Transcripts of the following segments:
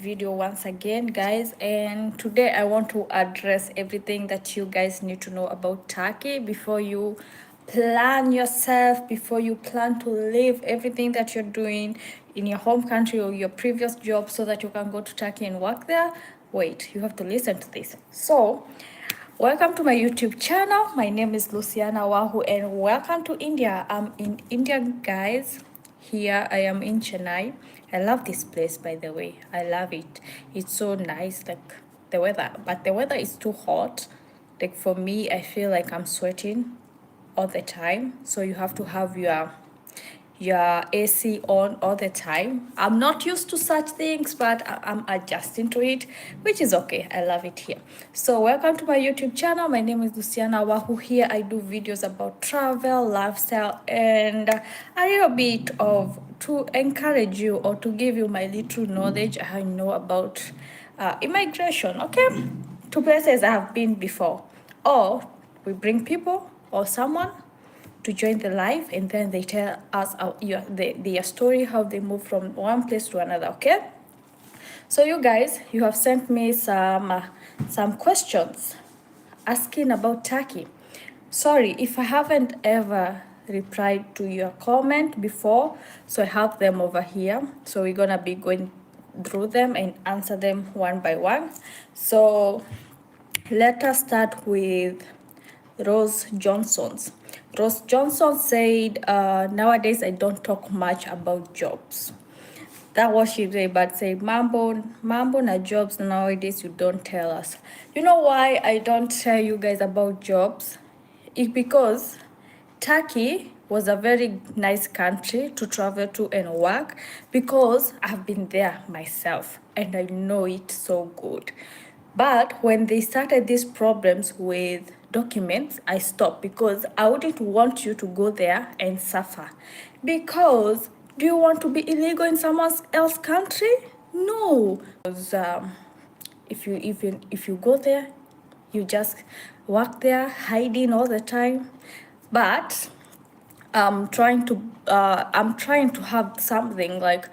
Video once again, guys, and today I want to address everything that you guys need to know about Turkey before you plan yourself, before you plan to leave everything that you're doing in your home country or your previous job so that you can go to Turkey and work there. Wait, you have to listen to this. So welcome to my YouTube channel. My name is Luciana Wahu and welcome to India. I'm in India, guys. Here I am in Chennai. I love this place, by the way. I love it. It's so nice, like the weather, but the weather is too hot. Like for me, I feel like I'm sweating all the time. So you have to have your AC on all the time. I'm not used to such things, but I'm adjusting to it, which is okay. I love it here. So welcome to my YouTube channel. My name is Luciana Wahu. Here I do videos about travel, lifestyle, and a little bit of to encourage you or to give you my little knowledge I know about immigration, okay? To places I have been before. Or we bring people or someone to join the live, and then they tell us their story, how they move from one place to another, okay? So you guys, you have sent me some questions asking about Turkey. Sorry if I haven't ever replied to your comment before, so I have them over here. So we're gonna be going through them and answer them one by one. So let us start with Rose Johnson's. Rose Johnson said, nowadays I don't talk much about jobs. That was she said, but say mambo na jobs nowadays you don't tell us. You know why I don't tell you guys about jobs? It's because Turkey was a very nice country to travel to and work because I've been there myself and I know it so good. But when they started these problems with documents, I stopped because I wouldn't want you to go there and suffer. Because do you want to be illegal in someone else's country? No. Because if you go there, you just work there, hiding all the time. But I'm trying to have something like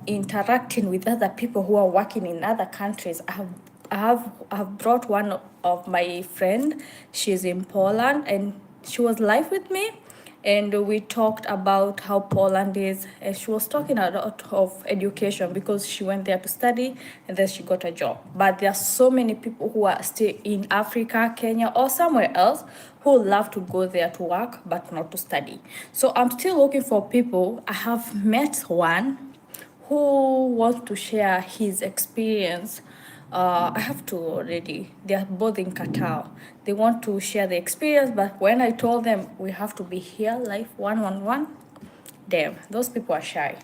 interacting with other people who are working in other countries. I have brought one of my friend. She's in Poland and she was live with me, and we talked about how Poland is. And she was talking a lot of education because she went there to study and then she got a job. But there are so many people who are still in Africa, Kenya, or somewhere else who love to go there to work but not to study. So I'm still looking for people. I have met one who wants to share his experience. I have to already. They are both in Qatar. They want to share the experience, but when I told them we have to be here live one, damn, those people are shy.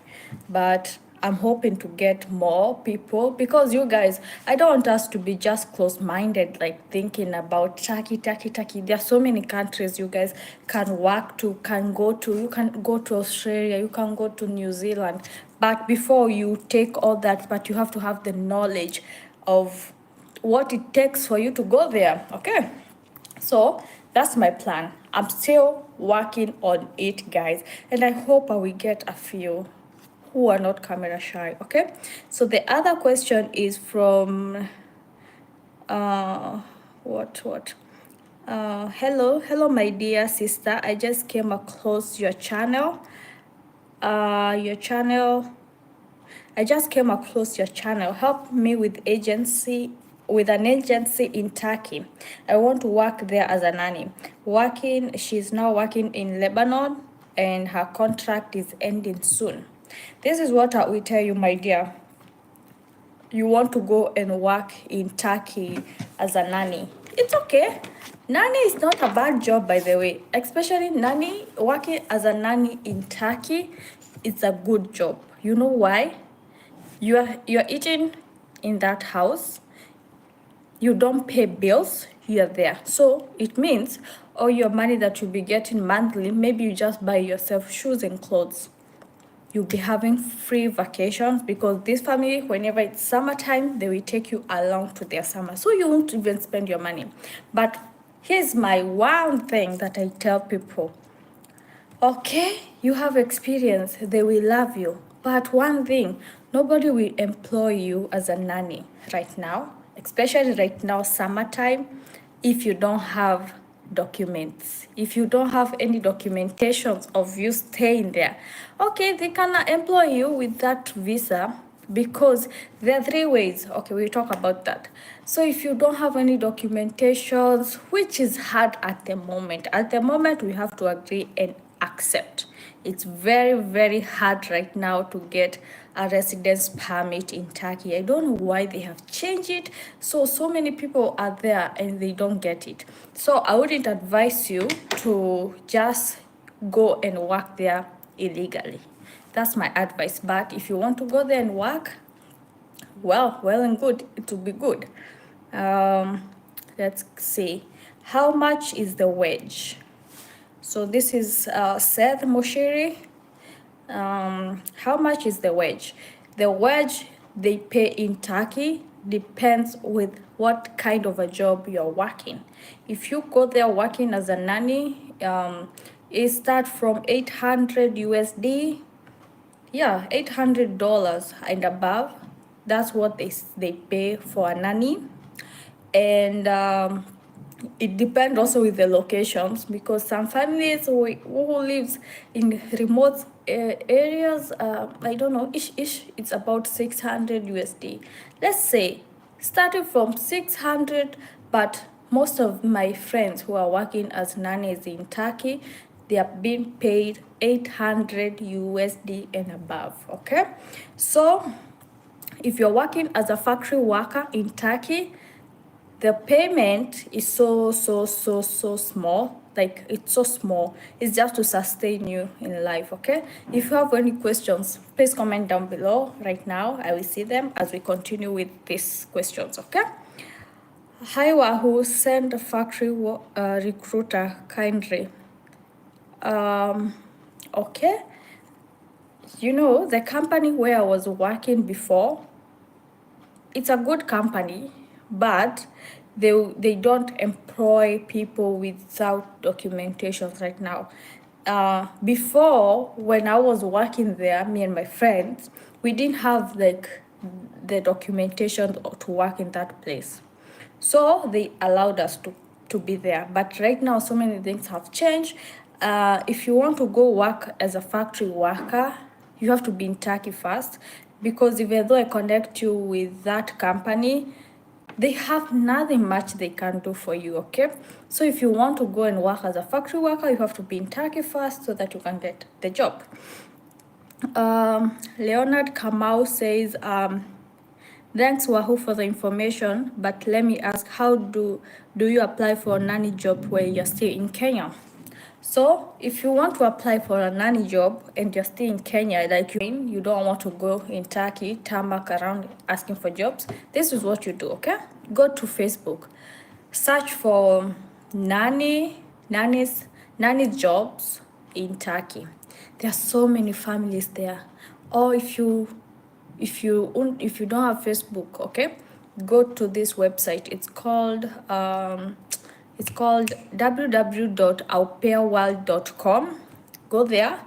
But I'm hoping to get more people because you guys, I don't want us to be just close-minded, like thinking about Turkey. There are so many countries you guys can work to, can go to. You can go to Australia, you can go to New Zealand. But before you take all that, but you have to have the knowledge of what it takes for you to go there, okay? So that's my plan. I'm still working on it, guys, and I hope I will get a few who are not camera shy, okay? So the other question is from what hello my dear sister, I just came across your channel. I just came across your channel. Help me with an agency in Turkey. I want to work there as a nanny. She's now working in Lebanon and her contract is ending soon. This is what I will tell you, my dear. You want to go and work in Turkey as a nanny. It's okay. Nanny is not a bad job, by the way. Especially working as a nanny in Turkey, it's a good job. You know why? You're eating in that house, you don't pay bills, you're there. So it means all your money that you'll be getting monthly, maybe you just buy yourself shoes and clothes. You'll be having free vacations because this family, whenever it's summertime, they will take you along to their summer. So you won't even spend your money. But here's my one thing that I tell people. Okay, you have experience, they will love you. But one thing, Nobody will employ you as a nanny right now, especially right now, summertime, if you don't have documents. If you don't have any documentations of you staying there, okay, they can employ you with that visa, because there are three ways. Okay, we'll talk about that. So if you don't have any documentations, which is hard at the moment we have to agree and accept. It's very, very hard right now to get a residence permit in Turkey. I don't know why they have changed it. So many people are there and they don't get it. So I wouldn't advise you to just go and work there illegally. That's my advice. But if you want to go there and work, well and good. It will be good. Let's see. How much is the wage? So this is Seth Moshiri. How much is the wage? The wage they pay in Turkey depends with what kind of a job you're working. If you go there working as a nanny, it starts from 800 USD. Yeah, $800 and above. That's what they pay for a nanny. And it depends also with the locations, because some families who lives in remote areas, I don't know, ish it's about 600 USD. Let's say starting from 600, but most of my friends who are working as nannies in Turkey, they are being paid 800 USD and above. Okay, so if you're working as a factory worker in Turkey, the payment is so small. Like, it's so small. It's just to sustain you in life. Okay, if you have any questions, please comment down below. Right now I will see them as we continue with these questions. Okay. Hi Wahoo, send a factory recruiter kindly. Okay, you know, the company where I was working before, it's a good company, but they don't employ people without documentation right now. Before, when I was working there, me and my friends, we didn't have like the documentation to work in that place, so they allowed us to be there. But right now, so many things have changed. If you want to go work as a factory worker, you have to be in Turkey first, because even though I connect you with that company, they have nothing much they can do for you. Okay, so if you want to go and work as a factory worker, you have to be in Turkey first so that you can get the job. Leonard Kamau says, thanks Wahoo for the information, but let me ask, how do you apply for a nanny job when you're still in Kenya? So if you want to apply for a nanny job and you're still in Kenya, like you don't want to go in Turkey, tarmac around asking for jobs, this is what you do. Okay, go to Facebook, search for nanny jobs in Turkey. There are so many families there. Or if you don't have Facebook, okay, go to this website. It's called www.aupairworld.com. Go there.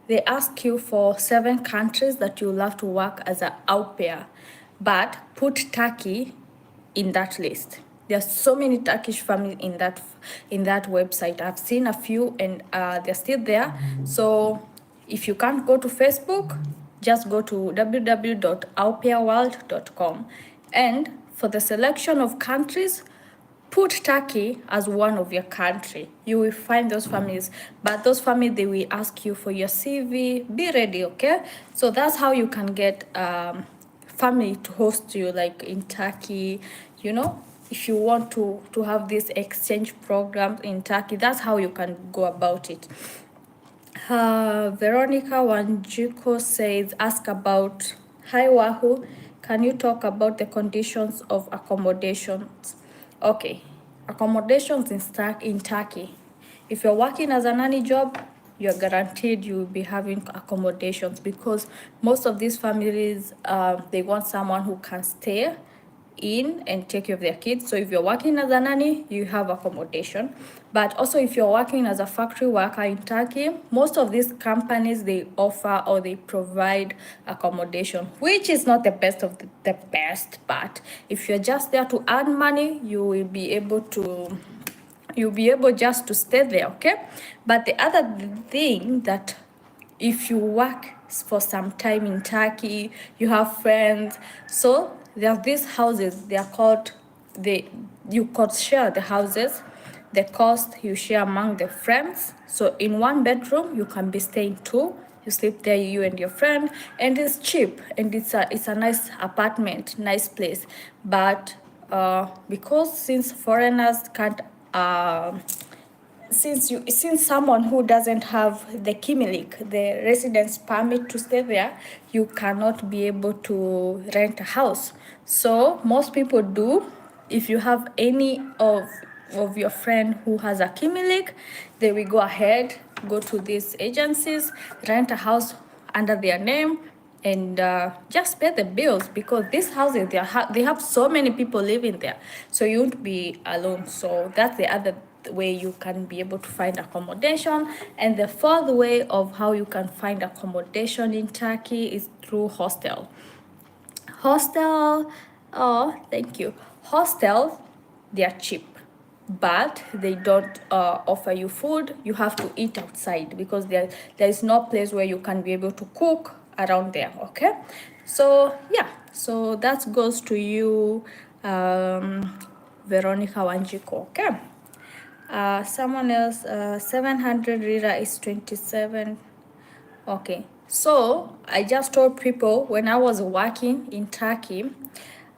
They ask you for 7 countries that you love to work as an au pair, but put Turkey in that list. There are so many Turkish families in that website. I've seen a few, and they're still there. So if you can't go to Facebook, just go to www.aupairworld.com, and for the selection of countries, put Turkey as one of your country. You will find those families, but those families, they will ask you for your CV. Be ready, okay? So that's how you can get family to host you, like in Turkey. You know, if you want to have this exchange program in Turkey, that's how you can go about it. Veronica Wanjiko says, ask about, hi Wahoo, can you talk about the conditions of accommodations? Okay, accommodations in Turkey. If you're working as a nanny job, you're guaranteed you will be having accommodations, because most of these families, they want someone who can stay in and take care of their kids. So if you're working as a nanny, you have accommodation. But also if you're working as a factory worker in Turkey, most of these companies, they offer or they provide accommodation, which is not the best of the best. But if you're just there to earn money, you'll be able just to stay there, okay? But the other thing that if you work for some time in Turkey, you have friends. So there are these houses, they are called, you could share the houses. The cost you share among the friends. So in one bedroom, you can be staying two. You sleep there, you and your friend, and it's cheap, and it's a nice apartment, nice place. But because since foreigners can't since someone who doesn't have the Kimilik, the residence permit to stay there, you cannot be able to rent a house. So most people do. If you have any of your friend who has a Kimilik, they will go ahead, go to these agencies, rent a house under their name, and just pay the bills, because these houses, they have so many people living there, so you won't be alone. So that's the other way you can be able to find accommodation. And the fourth way of how you can find accommodation in Turkey is through hostel. Oh, thank you. Hostels, they are cheap, but they don't offer you food. You have to eat outside, because there is no place where you can be able to cook around there, okay? So yeah, so that goes to you, Veronica Wanjiko, okay? Someone else, 700 lira is 27. Okay, so I just told people when I was working in Turkey,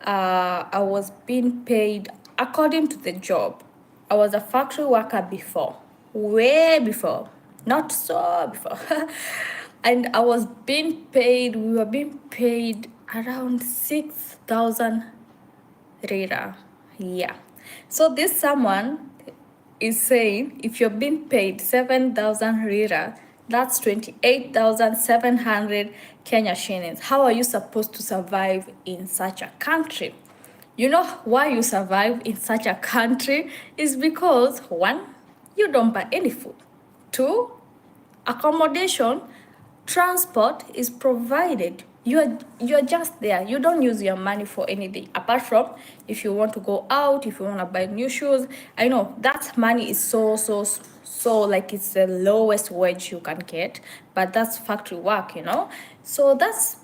I was being paid according to the job. I was a factory worker before, way before, not so before. And I was being paid, we were being paid around 6,000 lira. Yeah. So this someone is saying if you're being paid 7,000 lira, that's 28,700 Kenya shillings. How are you supposed to survive in such a country? You know why you survive in such a country is because one, you don't buy any food. Two, accommodation, transport is provided. You're just there. You don't use your money for anything apart from if you want to go out, if you want to buy new shoes. I know that money is so like it's the lowest wage you can get, but that's factory work, so that's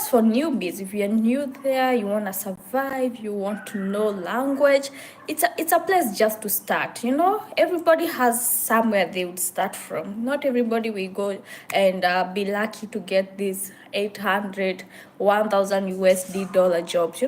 for newbies. If you're new there, you want to survive, you want to know language, it's a place just to start. Everybody has somewhere they would start from. Not everybody will go and be lucky to get these 800 1000 USD dollar jobs.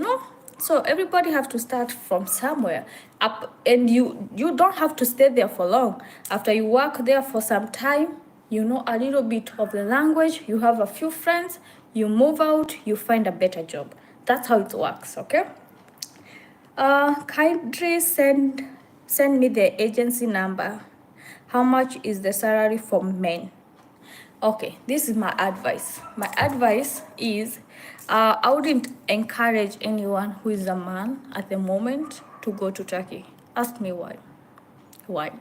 So everybody have to start from somewhere up, and you don't have to stay there for long. After you work there for some time, you know a little bit of the language, you have a few friends, you move out, you find a better job. That's how it works, okay? Kindly send me the agency number. How much is the salary for men? Okay, this is my advice. My advice is I wouldn't encourage anyone who is a man at the moment to go to Turkey. Ask me why. Why?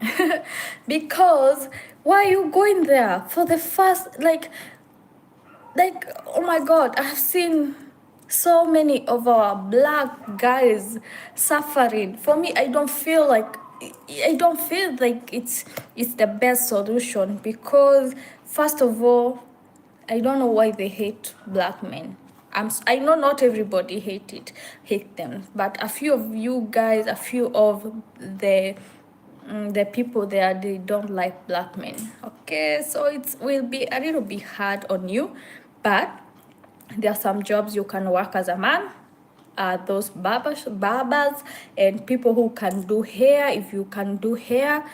Because why are you going there for the first, like, oh my God, I've seen so many of our black guys suffering. For me, I don't feel like it's the best solution, because first of all, I don't know why they hate black men. I know not everybody hate them, but a few of you guys, a few of the people there, they don't like black men. Okay, so it will be a little bit hard on you, but there are some jobs you can work as a man. Those barbers and people who can do hair. If you can do hair,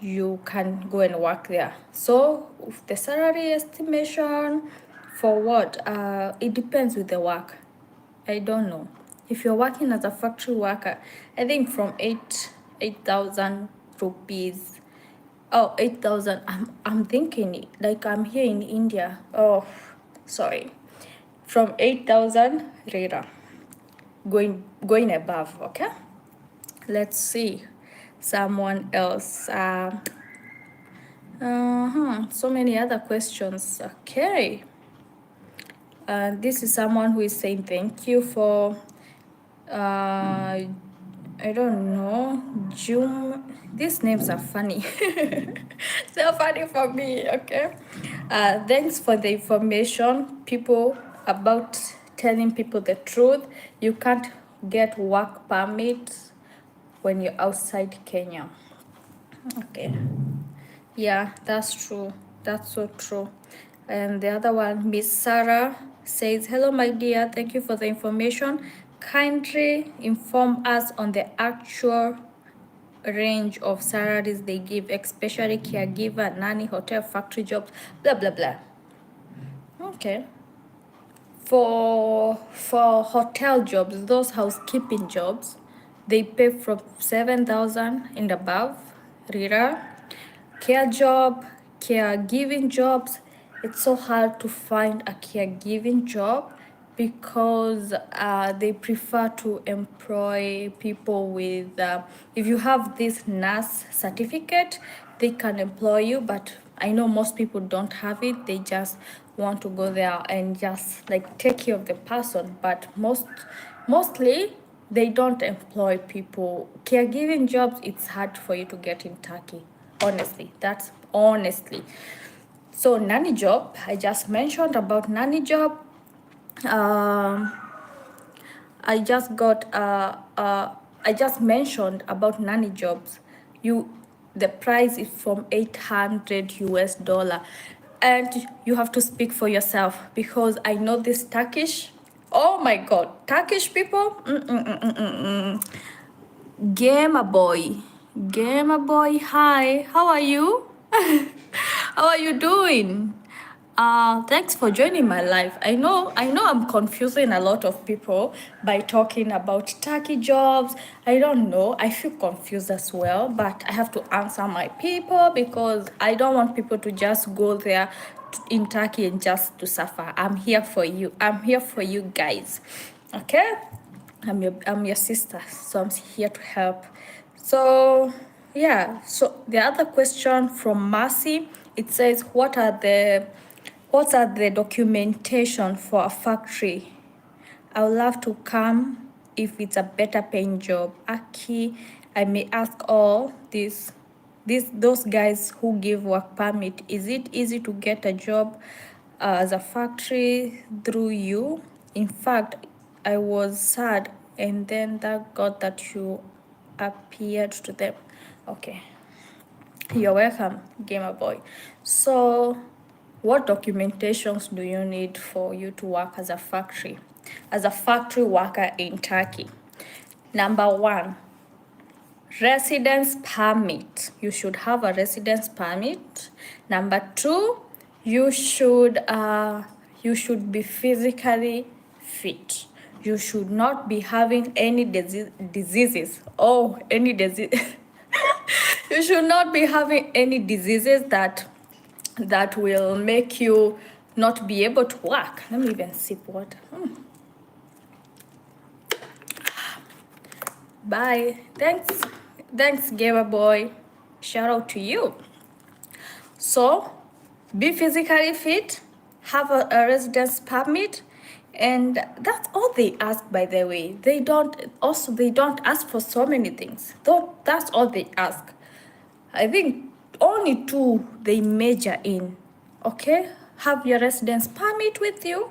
you can go and work there. So the salary estimation for what? It depends with the work. I don't know. If you're working as a factory worker, I think from 8,000 rupees. Oh, 8,000. I'm thinking like I'm here in India. Oh, sorry. From 8,000 lira. going above. Okay, let's see someone else. So many other questions. Okay, this is someone who is saying thank you for I don't know, June. These names are funny. They're funny for me, okay? Thanks for the information, people, about telling people the truth. You can't get work permits when you're outside Kenya. Okay. Yeah, that's true. That's so true. And the other one, Miss Sarah says, hello, my dear. Thank you for the information. Kindly inform us on the actual range of salaries they give, especially caregiver, nanny, hotel, factory jobs, blah, blah, blah. Okay. For hotel jobs, those housekeeping jobs, they pay from 7,000 and above, Rira. Care job, caregiving jobs, it's so hard to find a caregiving job because they prefer to employ people with, if you have this nurse certificate, they can employ you, but I know most people don't have it. They just want to go there and just like take care of the person, but mostly they don't employ people. Caregiving jobs, it's hard for you to get in Turkey. Honestly, that's honestly. So nanny job, I just mentioned about nanny job. I just got I just mentioned about nanny jobs. The price is from 800 US dollar, and you have to speak for yourself because I know this Turkish. Oh my God, Turkish people. Gamer boy, gamer boy. Hi, how are you? How are you doing? Thanks for joining my life. I know I'm confusing a lot of people by talking about Turkey jobs. I don't know. I feel confused as well, but I have to answer my people because I don't want people to just go there in Turkey and just to suffer. I'm here for you. I'm here for you guys. Okay? I'm your sister, so I'm here to help. So yeah, so the other question from Mercy, it says what are the documentation for a factory? I would love to come if it's a better paying job. Aki, I may ask all those guys who give work permit, is it easy to get a job as a factory through you? In fact, I was sad and then that God that you appeared to them. Okay. You're welcome, Gamer Boy. So, what documentations do you need for you to work as a factory worker in Turkey? Number one, residence permit. You should have a residence permit. Number two, you should be physically fit. You should not be having any diseases. Oh, any disease. You should not be having any diseases that will make you not be able to work. Let me even sip water. Bye. Thanks, Gamer Boy. Shout out to you. So, be physically fit, have a residence permit, and that's all they ask, by the way. They don't ask for so many things. That's all they ask. I think only two they major in. Okay? Have your residence permit with you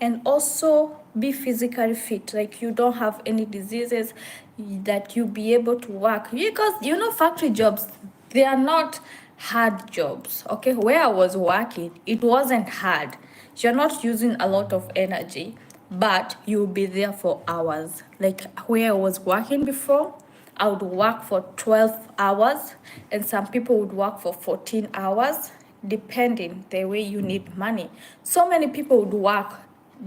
and also be physically fit. Like you don't have any diseases that you be able to work. Because factory jobs, they are not hard jobs. Okay? Where I was working, it wasn't hard. You're not using a lot of energy, but you'll be there for hours. Like where I was working before, I would work for 12 hours and some people would work for 14 hours, depending the way you need money. So many people would work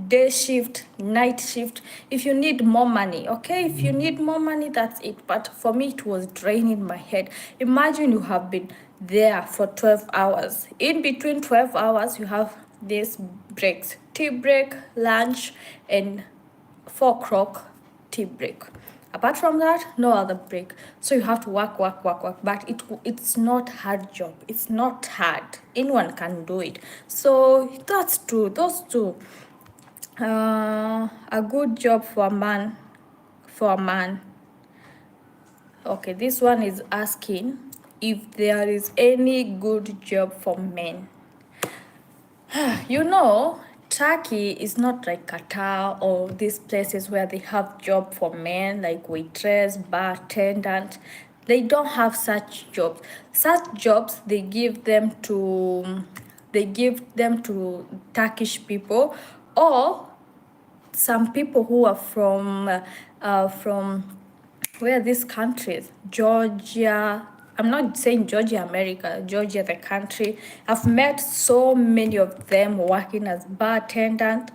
day shift, night shift. If you need more money, okay? If you need more money, that's it. But for me, it was draining my head. Imagine you have been there for 12 hours. In between 12 hours, you have these breaks, tea break, lunch, and 4 o'clock tea break. Apart from that, no other break. So you have to work. But it's not hard job. It's not hard. Anyone can do it. So that's true. Those two. A good job for a man. For a man. Okay, this one is asking if there is any good job for men. You know, Turkey is not like Qatar or these places where they have job for men like waitress, bar attendant. They don't have such jobs. Such jobs they give them to Turkish people or some people who are from where these countries, Georgia. I'm not saying Georgia, America, Georgia, the country. I've met so many of them working as bar attendant,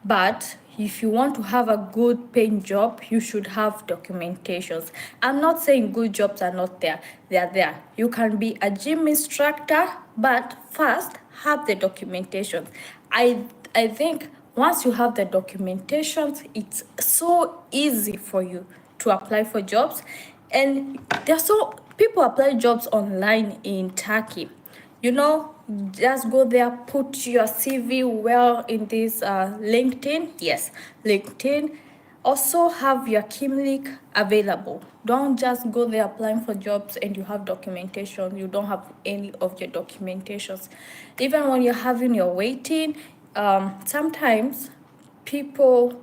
but if you want to have a good paying job, you should have documentations. I'm not saying good jobs are not there. They are there. You can be a gym instructor, but first have the documentations. I think once you have the documentations, it's so easy for you to apply for jobs. And there's so people apply jobs online in Turkey. You know, just go there, put your CV well in this LinkedIn. Yes, LinkedIn. Also have your Kimlik available. Don't just go there applying for jobs and you have documentation. You don't have any of your documentations. Even when you're having your waiting, sometimes people,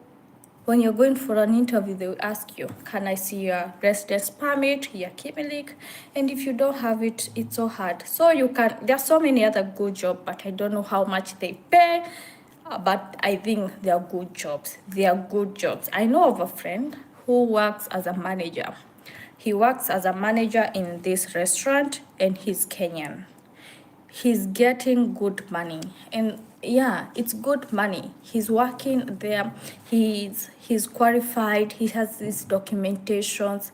when you're going for an interview, they will ask you, can I see your residence permit, your Kimlik? And if you don't have it, it's so hard. So you can, there's so many other good jobs, but I don't know how much they pay. But I think they are good jobs. They are good jobs. I know of a friend who works as a manager. He works as a manager in this restaurant and he's Kenyan. He's getting good money, and yeah, it's good money. He's working there. He's qualified. He has these documentations,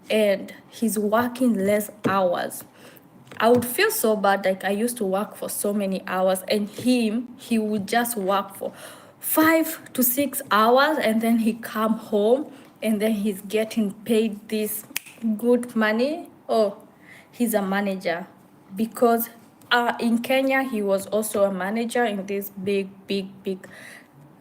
and he's working less hours. I would feel so bad. Like I used to work for so many hours, and he would just work for 5 to 6 hours, and then he come home, and then he's getting paid this good money. Oh, he's a manager because in Kenya he was also a manager in these big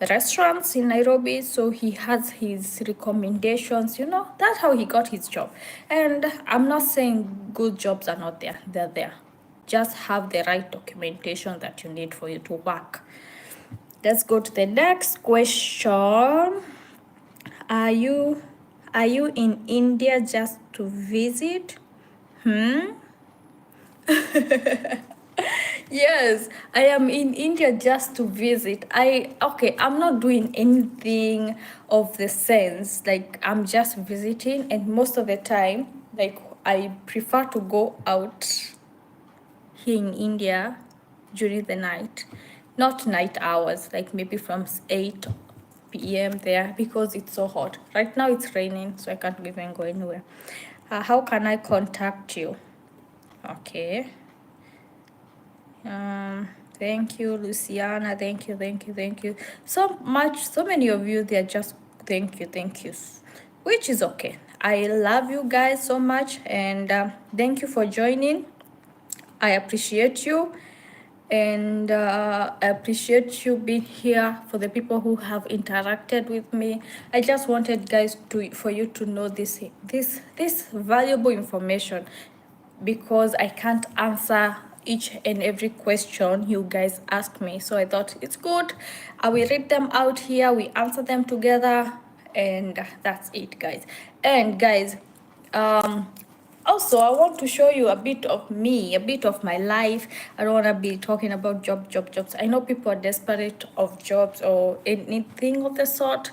restaurants in Nairobi, so he has his recommendations. You know, that's how he got his job. And I'm not saying good jobs are not there. They're there. Just have the right documentation that you need for you to work. Let's go to the next question. Are you in India just to visit? Yes, I am in India just to visit. I'm not doing anything of the sense. Like I'm just visiting, and most of the time, like I prefer to go out here in India during the night, not night hours, like maybe from 8 p.m. there because it's so hot. Right now it's raining, so I can't even go anywhere. How can I contact you? Okay. Thank you, Luciana. Thank you. So many of you, they're just thank you, which is okay. I love you guys so much, and thank you for joining. I appreciate you, and I appreciate you being here. For the people who have interacted with me, I just wanted guys for you to know this valuable information, because I can't answer each and every question you guys ask me. So I thought it's good. I will read them out here. We answer them together, and that's it, guys. And guys, also, I want to show you a bit of me, a bit of my life. I don't want to be talking about jobs. I know people are desperate of jobs or anything of the sort,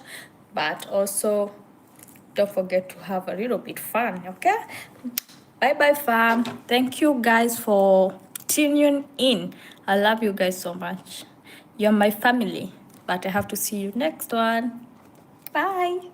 but also don't forget to have a little bit fun, okay? Bye fam. Thank you guys for tuning in. I love you guys so much. You're my family, but I have to see you next one. Bye.